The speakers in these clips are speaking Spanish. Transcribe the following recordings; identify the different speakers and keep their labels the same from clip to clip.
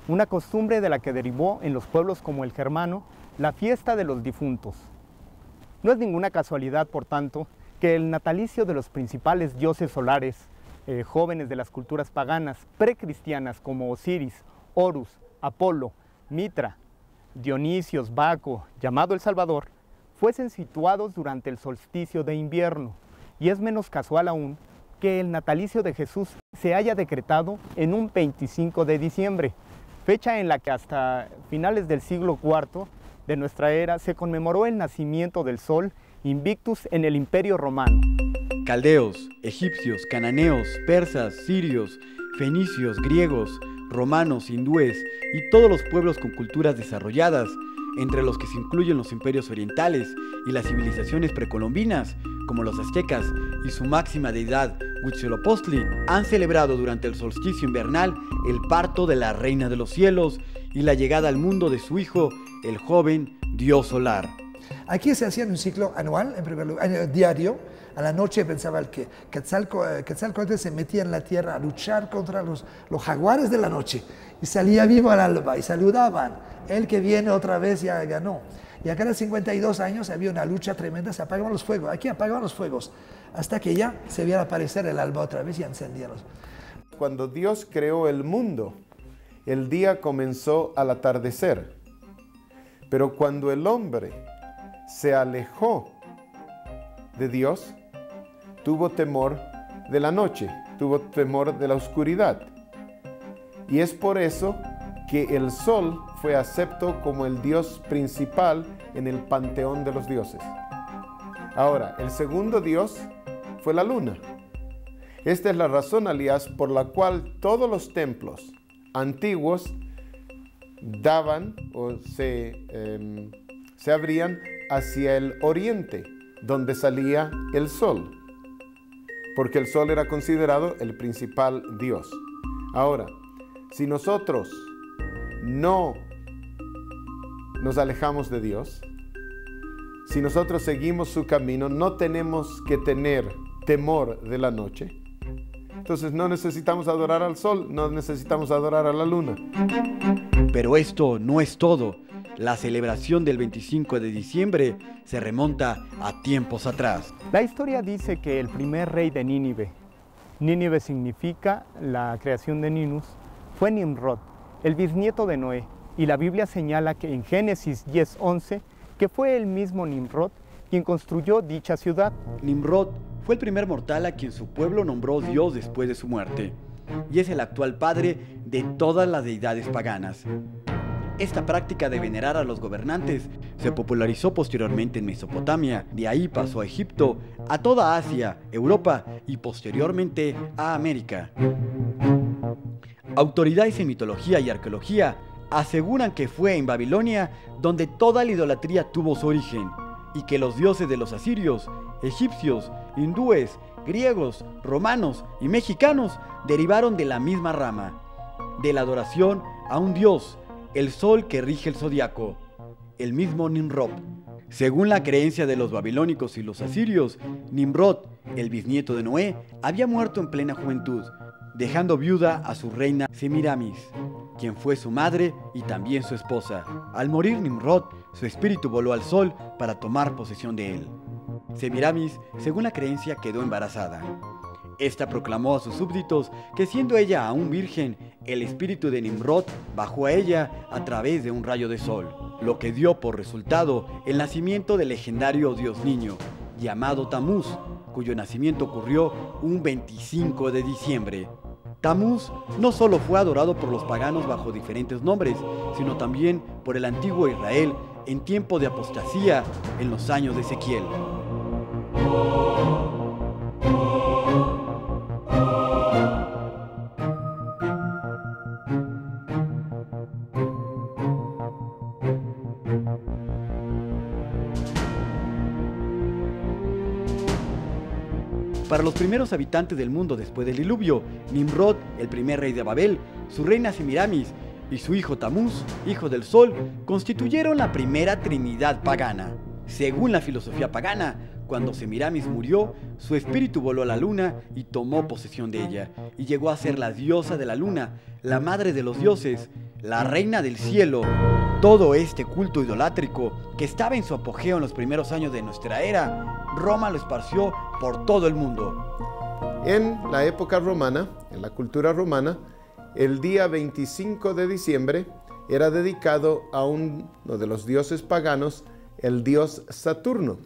Speaker 1: una costumbre de la que derivó en los pueblos como el germano la fiesta de los difuntos. No es ninguna casualidad, por tanto, que el natalicio de los principales dioses solares, jóvenes de las culturas paganas precristianas como Osiris, Horus, Apolo, Mitra, Dionisios, Baco, llamado el Salvador, fuesen situados durante el solsticio de invierno, y es menos casual aún que el natalicio de Jesús se haya decretado en un 25 de diciembre, fecha en la que hasta finales del siglo IV de nuestra era se conmemoró el nacimiento del Sol Invictus en el Imperio Romano.
Speaker 2: Caldeos, egipcios, cananeos, persas, sirios, fenicios, griegos, romanos, hindúes y todos los pueblos con culturas desarrolladas, entre los que se incluyen los imperios orientales y las civilizaciones precolombinas, como los aztecas y su máxima deidad Huitzilopochtli, han celebrado durante el solsticio invernal el parto de la Reina de los Cielos y la llegada al mundo de su hijo, el joven dios solar.
Speaker 3: Aquí se hacía un ciclo anual, en primer lugar, diario. A la noche pensaba que Quetzalcóatl se metía en la tierra a luchar contra los jaguares de la noche y salía vivo al alba y saludaban. El que viene otra vez ya ganó. Y a cada 52 años había una lucha tremenda, se apagaban los fuegos. Aquí apagaban los fuegos hasta que ya se viera aparecer el alba otra vez y encendían los.
Speaker 4: Cuando Dios creó el mundo, el día comenzó al atardecer. Pero cuando el hombre se alejó de Dios, tuvo temor de la noche, tuvo temor de la oscuridad. Y es por eso que el sol fue acepto como el dios principal en el panteón de los dioses. Ahora, el segundo dios fue la luna. Esta es la razón, Elías, por la cual todos los templos antiguos daban o se abrían hacia el oriente, donde salía el sol, porque el sol era considerado el principal dios. Ahora, si nosotros no nos alejamos de Dios, si nosotros seguimos su camino, no tenemos que tener temor de la noche. Entonces no necesitamos adorar al sol, no necesitamos adorar a la luna.
Speaker 2: Pero esto no es todo. La celebración del 25 de diciembre se remonta a tiempos atrás.
Speaker 1: La historia dice que el primer rey de Nínive, Nínive significa la creación de Ninus, fue Nimrod, el bisnieto de Noé, y la Biblia señala que en Génesis 10:11 que fue el mismo Nimrod quien construyó dicha ciudad.
Speaker 2: Nimrod fue el primer mortal a quien su pueblo nombró Dios después de su muerte, y es el actual padre de todas las deidades paganas. Esta práctica de venerar a los gobernantes se popularizó posteriormente en Mesopotamia, de ahí pasó a Egipto, a toda Asia, Europa y posteriormente a América. Autoridades en mitología y arqueología aseguran que fue en Babilonia donde toda la idolatría tuvo su origen y que los dioses de los asirios, egipcios, hindúes, griegos, romanos y mexicanos derivaron de la misma rama, de la adoración a un dios, el sol que rige el zodiaco, el mismo Nimrod. Según la creencia de los babilónicos y los asirios, Nimrod, el bisnieto de Noé, había muerto en plena juventud, dejando viuda a su reina Semiramis, quien fue su madre y también su esposa. Al morir Nimrod, su espíritu voló al sol para tomar posesión de él. Semiramis, según la creencia, quedó embarazada. Esta proclamó a sus súbditos que siendo ella aún virgen, el espíritu de Nimrod bajó a ella a través de un rayo de sol, lo que dio por resultado el nacimiento del legendario dios niño, llamado Tamuz, cuyo nacimiento ocurrió un 25 de diciembre. Tamuz no solo fue adorado por los paganos bajo diferentes nombres, sino también por el antiguo Israel en tiempo de apostasía en los años de Ezequiel. Para los primeros habitantes del mundo después del diluvio, Nimrod, el primer rey de Babel, su reina Semiramis y su hijo Tamuz, hijo del sol, constituyeron la primera trinidad pagana. Según la filosofía pagana, Cuando Semiramis murió, su espíritu voló a la luna y tomó posesión de ella, y llegó a ser la diosa de la luna, la madre de los dioses, la reina del cielo. Todo este culto idolátrico, que estaba en su apogeo en los primeros años de nuestra era, Roma lo esparció por todo el mundo.
Speaker 4: En la época romana, en la cultura romana, el día 25 de diciembre era dedicado a uno de los dioses paganos, el dios Saturno.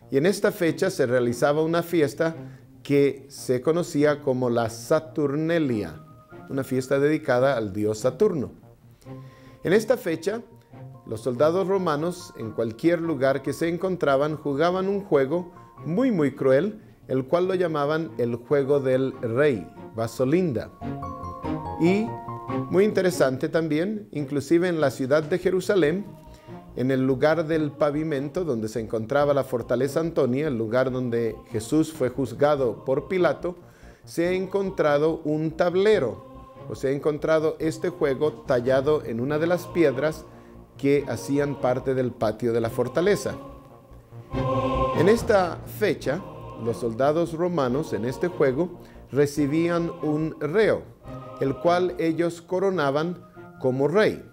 Speaker 4: Y en esta fecha se realizaba una fiesta que se conocía como la Saturnalia, una fiesta dedicada al dios Saturno. En esta fecha, los soldados romanos, en cualquier lugar que se encontraban, jugaban un juego muy cruel, el cual lo llamaban el juego del rey, Vasolinda. Y muy interesante también, inclusive en la ciudad de Jerusalén, en el lugar del pavimento donde se encontraba la fortaleza Antonia, el lugar donde Jesús fue juzgado por Pilato, se ha encontrado un tablero, o se ha encontrado este juego tallado en una de las piedras que hacían parte del patio de la fortaleza. En esta fecha, los soldados romanos en este juego recibían un reo, el cual ellos coronaban como rey.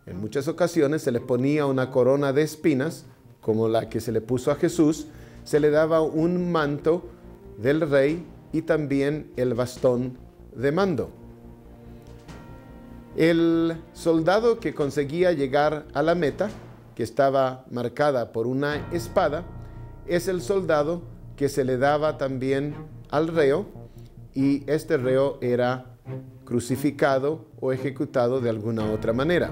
Speaker 4: En muchas ocasiones se le ponía una corona de espinas, como la que se le puso a Jesús, se le daba un manto del rey y también el bastón de mando. El soldado que conseguía llegar a la meta, que estaba marcada por una espada, es el soldado que se le daba también al reo, y este reo era crucificado o ejecutado de alguna otra manera.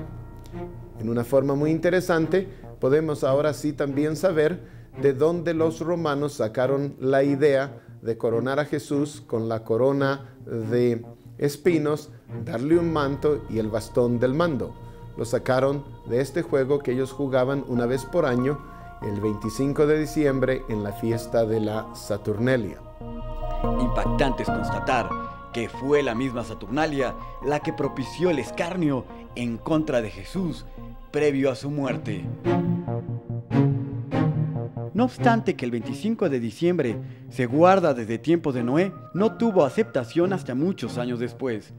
Speaker 4: En una forma muy interesante, podemos ahora sí también saber de dónde los romanos sacaron la idea de coronar a Jesús con la corona de espinos, darle un manto y el bastón del mando. Lo sacaron de este juego que ellos jugaban una vez por año, el 25 de diciembre, en la fiesta de la Saturnalia.
Speaker 2: Impactante es constatar que fue la misma Saturnalia la que propició el escarnio en contra de Jesús previo a su muerte. No obstante que el 25 de diciembre se guarda desde tiempos de Noé, no tuvo aceptación hasta muchos años después.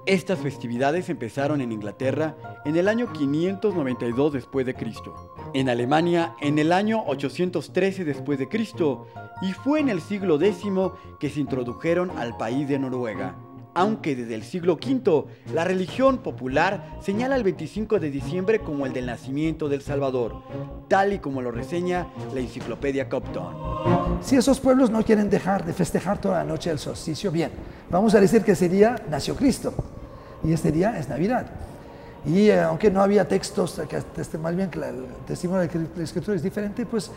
Speaker 2: Estas festividades empezaron en Inglaterra en el año 592 después de Cristo, en Alemania en el año 813 después de Cristo, y fue en el siglo X que se introdujeron al país de Noruega. Aunque desde el siglo V, la religión popular señala el 25 de diciembre como el del nacimiento del Salvador, tal y como lo reseña la enciclopedia Copton.
Speaker 3: Si esos pueblos no quieren dejar de festejar toda la noche el solsticio, bien, vamos a decir que ese día nació Cristo, y este día es Navidad. Y aunque no había textos, que más bien que el testimonio de la escritura es diferente, pues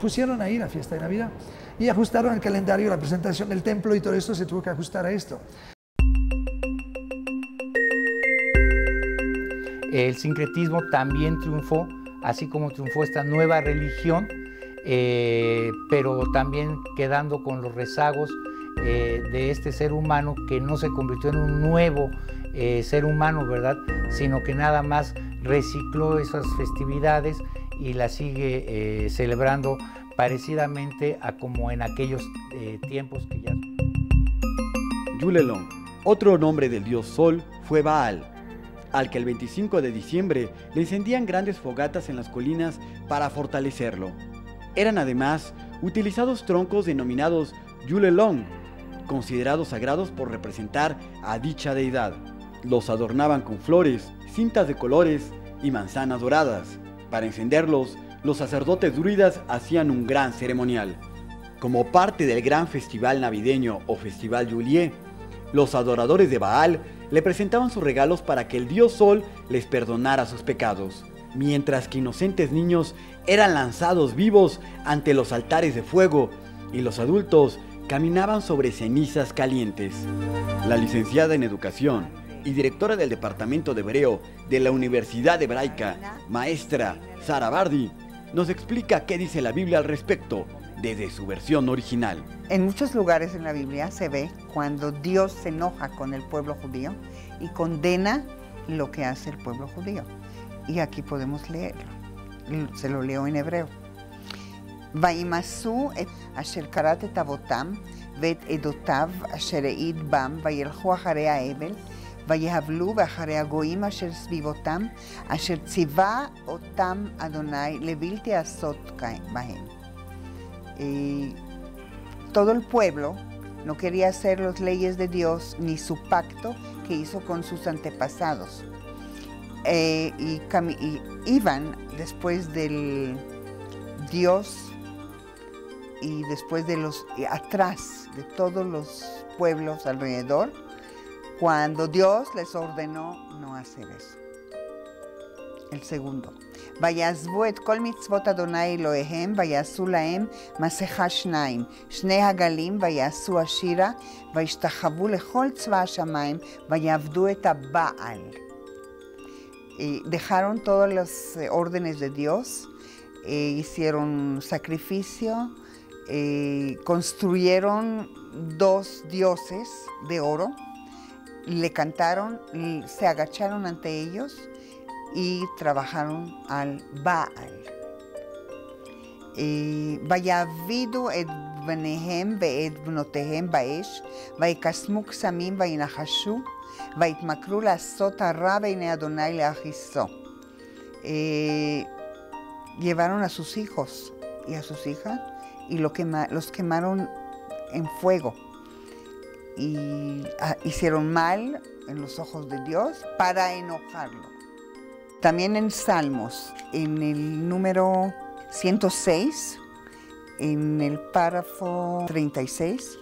Speaker 3: pusieron ahí la fiesta de Navidad y ajustaron el calendario, la presentación del templo y todo esto se tuvo que ajustar a esto.
Speaker 5: El sincretismo también triunfó, así como triunfó esta nueva religión, pero también quedando con los rezagos de este ser humano que no se convirtió en un nuevo ser humano, ¿verdad? Sino que nada más recicló esas festividades y las sigue celebrando parecidamente a como en aquellos tiempos que ya...
Speaker 2: Yule-lon, otro nombre del dios Sol, fue Baal, al que el 25 de diciembre le encendían grandes fogatas en las colinas para fortalecerlo. Eran además utilizados troncos denominados Yule-lon, considerados sagrados por representar a dicha deidad. Los adornaban con flores, cintas de colores y manzanas doradas. Para encenderlos, los sacerdotes druidas hacían un gran ceremonial. Como parte del gran festival navideño o festival Yulié, los adoradores de Baal le presentaban sus regalos para que el dios Sol les perdonara sus pecados, mientras que inocentes niños eran lanzados vivos ante los altares de fuego y los adultos caminaban sobre cenizas calientes. La licenciada en Educación y directora del Departamento de Hebreo de la Universidad Hebraica, maestra Sara Bardi, nos explica qué dice la Biblia al respecto desde su versión original.
Speaker 6: En muchos lugares en la Biblia se ve cuando Dios se enoja con el pueblo judío y condena lo que hace el pueblo judío. Y aquí podemos leerlo. Se lo leo en hebreo. וימסו את אשר כרת את אבותם ואת עדותיו אשר העיד בם, וילכו אחרי האבל, ויהבלו באחרי הגויים אשר סביבותם, אשר ציווה אותם אדוני לבלתי עשות בהם. Todo el pueblo no quería hacer las leyes de Dios ni su pacto que hizo con sus antepasados. Y iban después del Dios y después de atrás de todos los pueblos alrededor, cuando Dios les ordenó no hacer eso. El segundo, ויעזבו את כל מצוות אדוני אלוהיהם, ויעשו להם מסכה שניים, שני הגלים, ויעשו השירה, וישתחוו לכל צבא השמיים, ויעבדו את הבעל. Dejaron todas las órdenes de Dios, hicieron sacrificio, construyeron 2 dioses de oro, le cantaron, se agacharon ante ellos y trabajaron al Baal. ויעבידו את בניהם ואת בנותיהם באש, ויקסמו קסמים וינחשו, ויתמכרו לעשות הרע בעיני אדוני להכיסו. Llevaron a sus hijos y a sus hijas y los quemaron en fuego. Y hicieron mal en los ojos de Dios para enojarlo. También en Salmos, en el número 106, en el párrafo 36,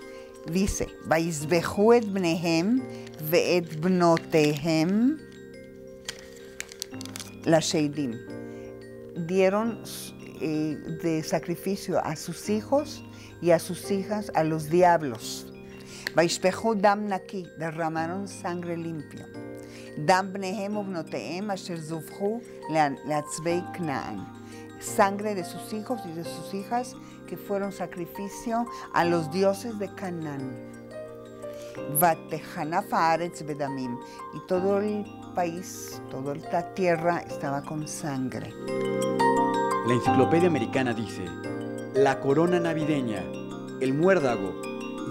Speaker 6: dice, ויזבחו את בניהם ואת בנותיהם לשדים. Dieron de sacrificio a sus hijos y a sus hijas a los diablos. וישפכו דם נקי, derramaron sangre limpio. דם בניהם ובנותיהם אשר זובחו לעצבי כנען. Sangre de sus hijos y de sus hijas que fueron sacrificio a los dioses de Canaán. ותחנף הארץ בדמים. Y todo el país, toda la tierra estaba con sangre.
Speaker 2: La Enciclopedia Americana dice, la corona navideña, el muérdago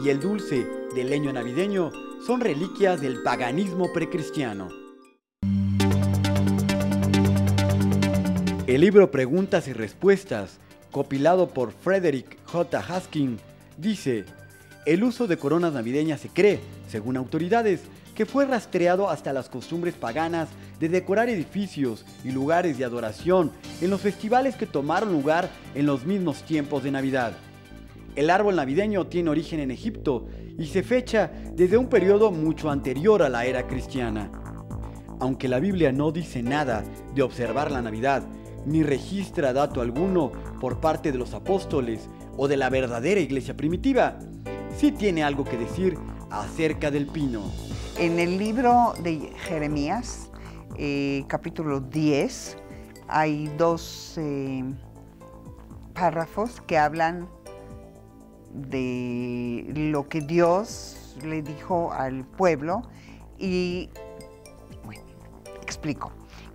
Speaker 2: y el dulce del leño navideño son reliquias del paganismo precristiano. El libro Preguntas y Respuestas, compilado por Frederick J. Haskin, dice, el uso de coronas navideñas se cree, según autoridades, que fue rastreado hasta las costumbres paganas de decorar edificios y lugares de adoración en los festivales que tomaron lugar en los mismos tiempos de Navidad. El árbol navideño tiene origen en Egipto y se fecha desde un periodo mucho anterior a la era cristiana. Aunque la Biblia no dice nada de observar la Navidad, ni registra dato alguno por parte de los apóstoles o de la verdadera iglesia primitiva, sí tiene algo que decir acerca del pino.
Speaker 6: En el libro de Jeremías, capítulo 10, hay 2 párrafos que hablan de lo que Dios le dijo al pueblo y, bueno, explico.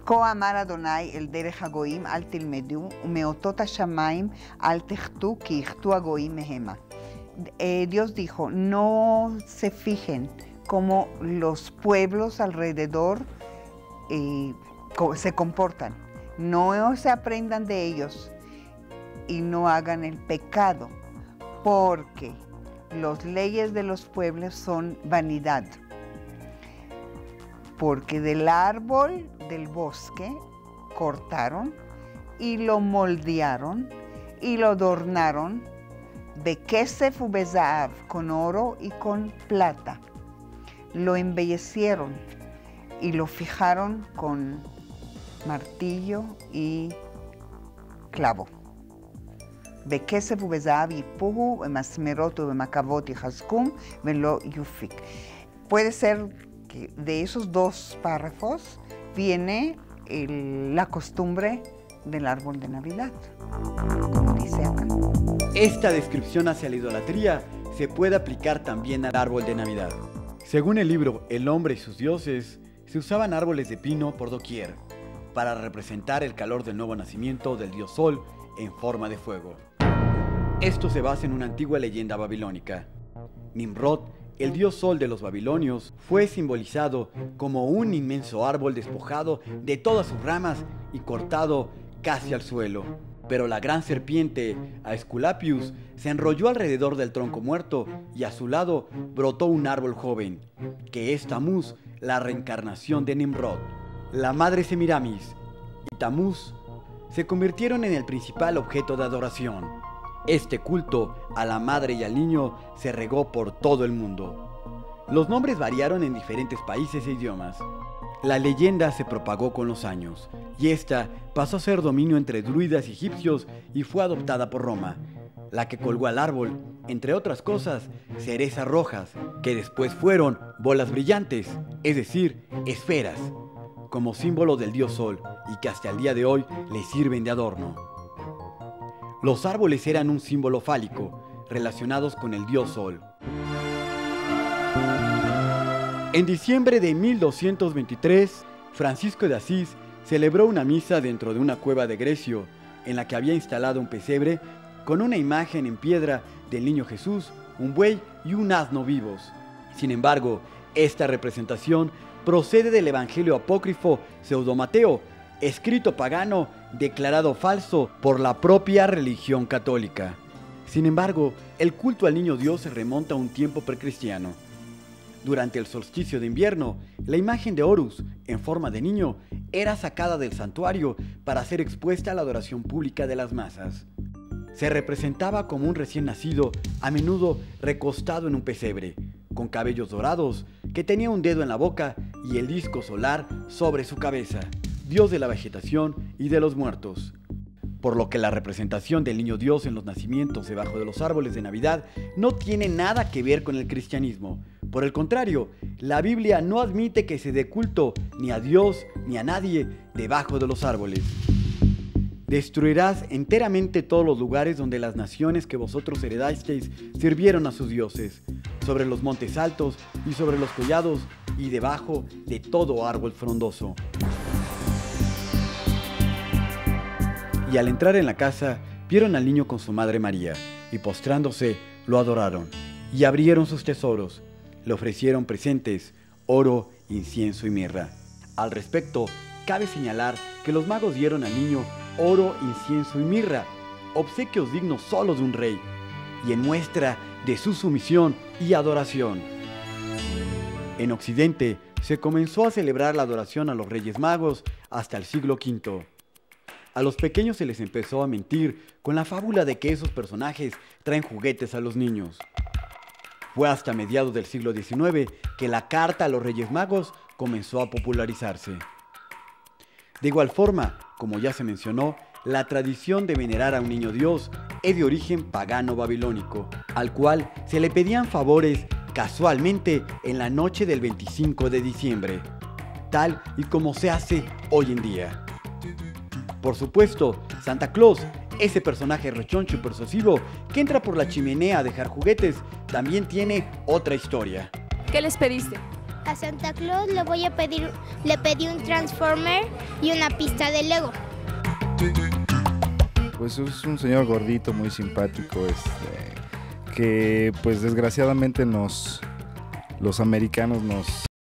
Speaker 6: כה אמר אדוני אל דרך הגויים אל תלמדו, ומאותות השמיים אל תחתו, כי יחתו הגויים מהמה. Dios dijo, no se fijen cómo los pueblos alrededor se comportan. No se aprendan de ellos y no hagan el pecado, porque las leyes de los pueblos son vanidad. Porque del árbol del bosque cortaron y lo moldearon y lo adornaron de kesef u bezahav, con oro y con plata. Lo embellecieron y lo fijaron con martillo y clavo. De kesef u bezahav yipuhu, bemasmerot u bemakavot yihazkum, velo yufik. Puede ser que de esos 2 párrafos viene la costumbre del árbol de Navidad, como dice acá.
Speaker 2: Esta descripción hacia la idolatría se puede aplicar también al árbol de Navidad. Según el libro El hombre y sus dioses, se usaban árboles de pino por doquier, para representar el calor del nuevo nacimiento del dios Sol en forma de fuego. Esto se basa en una antigua leyenda babilónica. Nimrod, el dios sol de los babilonios, fue simbolizado como un inmenso árbol despojado de todas sus ramas y cortado casi al suelo. Pero la gran serpiente, Aesculapius, se enrolló alrededor del tronco muerto y a su lado brotó un árbol joven, que es Tamuz, la reencarnación de Nimrod. La madre Semiramis y Tamuz se convirtieron en el principal objeto de adoración. Este culto a la madre y al niño se regó por todo el mundo. Los nombres variaron en diferentes países e idiomas. La leyenda se propagó con los años, y esta pasó a ser dominio entre druidas y egipcios y fue adoptada por Roma, la que colgó al árbol, entre otras cosas, cerezas rojas, que después fueron bolas brillantes, es decir, esferas, como símbolo del dios Sol y que hasta el día de hoy le sirven de adorno. Los árboles eran un símbolo fálico, relacionados con el dios Sol. En diciembre de 1223, Francisco de Asís celebró una misa dentro de una cueva de Grecio, en la que había instalado un pesebre con una imagen en piedra del niño Jesús, un buey y un asno vivos. Sin embargo, esta representación procede del Evangelio apócrifo Pseudo-Mateo, escrito pagano declarado falso por la propia religión católica. Sin embargo, el culto al niño Dios se remonta a un tiempo precristiano. Durante el solsticio de invierno, la imagen de Horus, en forma de niño, era sacada del santuario para ser expuesta a la adoración pública de las masas. Se representaba como un recién nacido, a menudo recostado en un pesebre, con cabellos dorados, que tenía un dedo en la boca y el disco solar sobre su cabeza, dios de la vegetación y de los muertos. Por lo que la representación del niño Dios en los nacimientos debajo de los árboles de Navidad no tiene nada que ver con el cristianismo. Por el contrario, la Biblia no admite que se dé culto ni a Dios ni a nadie debajo de los árboles. Destruirás enteramente todos los lugares donde las naciones que vosotros heredasteis sirvieron a sus dioses, sobre los montes altos y sobre los collados y debajo de todo árbol frondoso. Y al entrar en la casa, vieron al niño con su madre María, y postrándose, lo adoraron, y abrieron sus tesoros. Le ofrecieron presentes, oro, incienso y mirra. Al respecto, cabe señalar que los magos dieron al niño oro, incienso y mirra, obsequios dignos solo de un rey, y en muestra de su sumisión y adoración. En Occidente se comenzó a celebrar la adoración a los Reyes Magos hasta el siglo V. A los pequeños se les empezó a mentir con la fábula de que esos personajes traen juguetes a los niños. Fue hasta mediados del siglo XIX que la carta a los Reyes Magos comenzó a popularizarse. De igual forma, como ya se mencionó, la tradición de venerar a un niño Dios es de origen pagano babilónico, al cual se le pedían favores casualmente en la noche del 25 de diciembre, tal y como se hace hoy en día. Por supuesto, Santa Claus, ese personaje rechoncho y persuasivo que entra por la chimenea a dejar juguetes, también tiene otra historia.
Speaker 7: ¿Qué les pediste?
Speaker 8: A Santa Claus le pedí un Transformer y una pista de Lego.
Speaker 9: Pues es un señor gordito, muy simpático, que pues desgraciadamente los americanos nos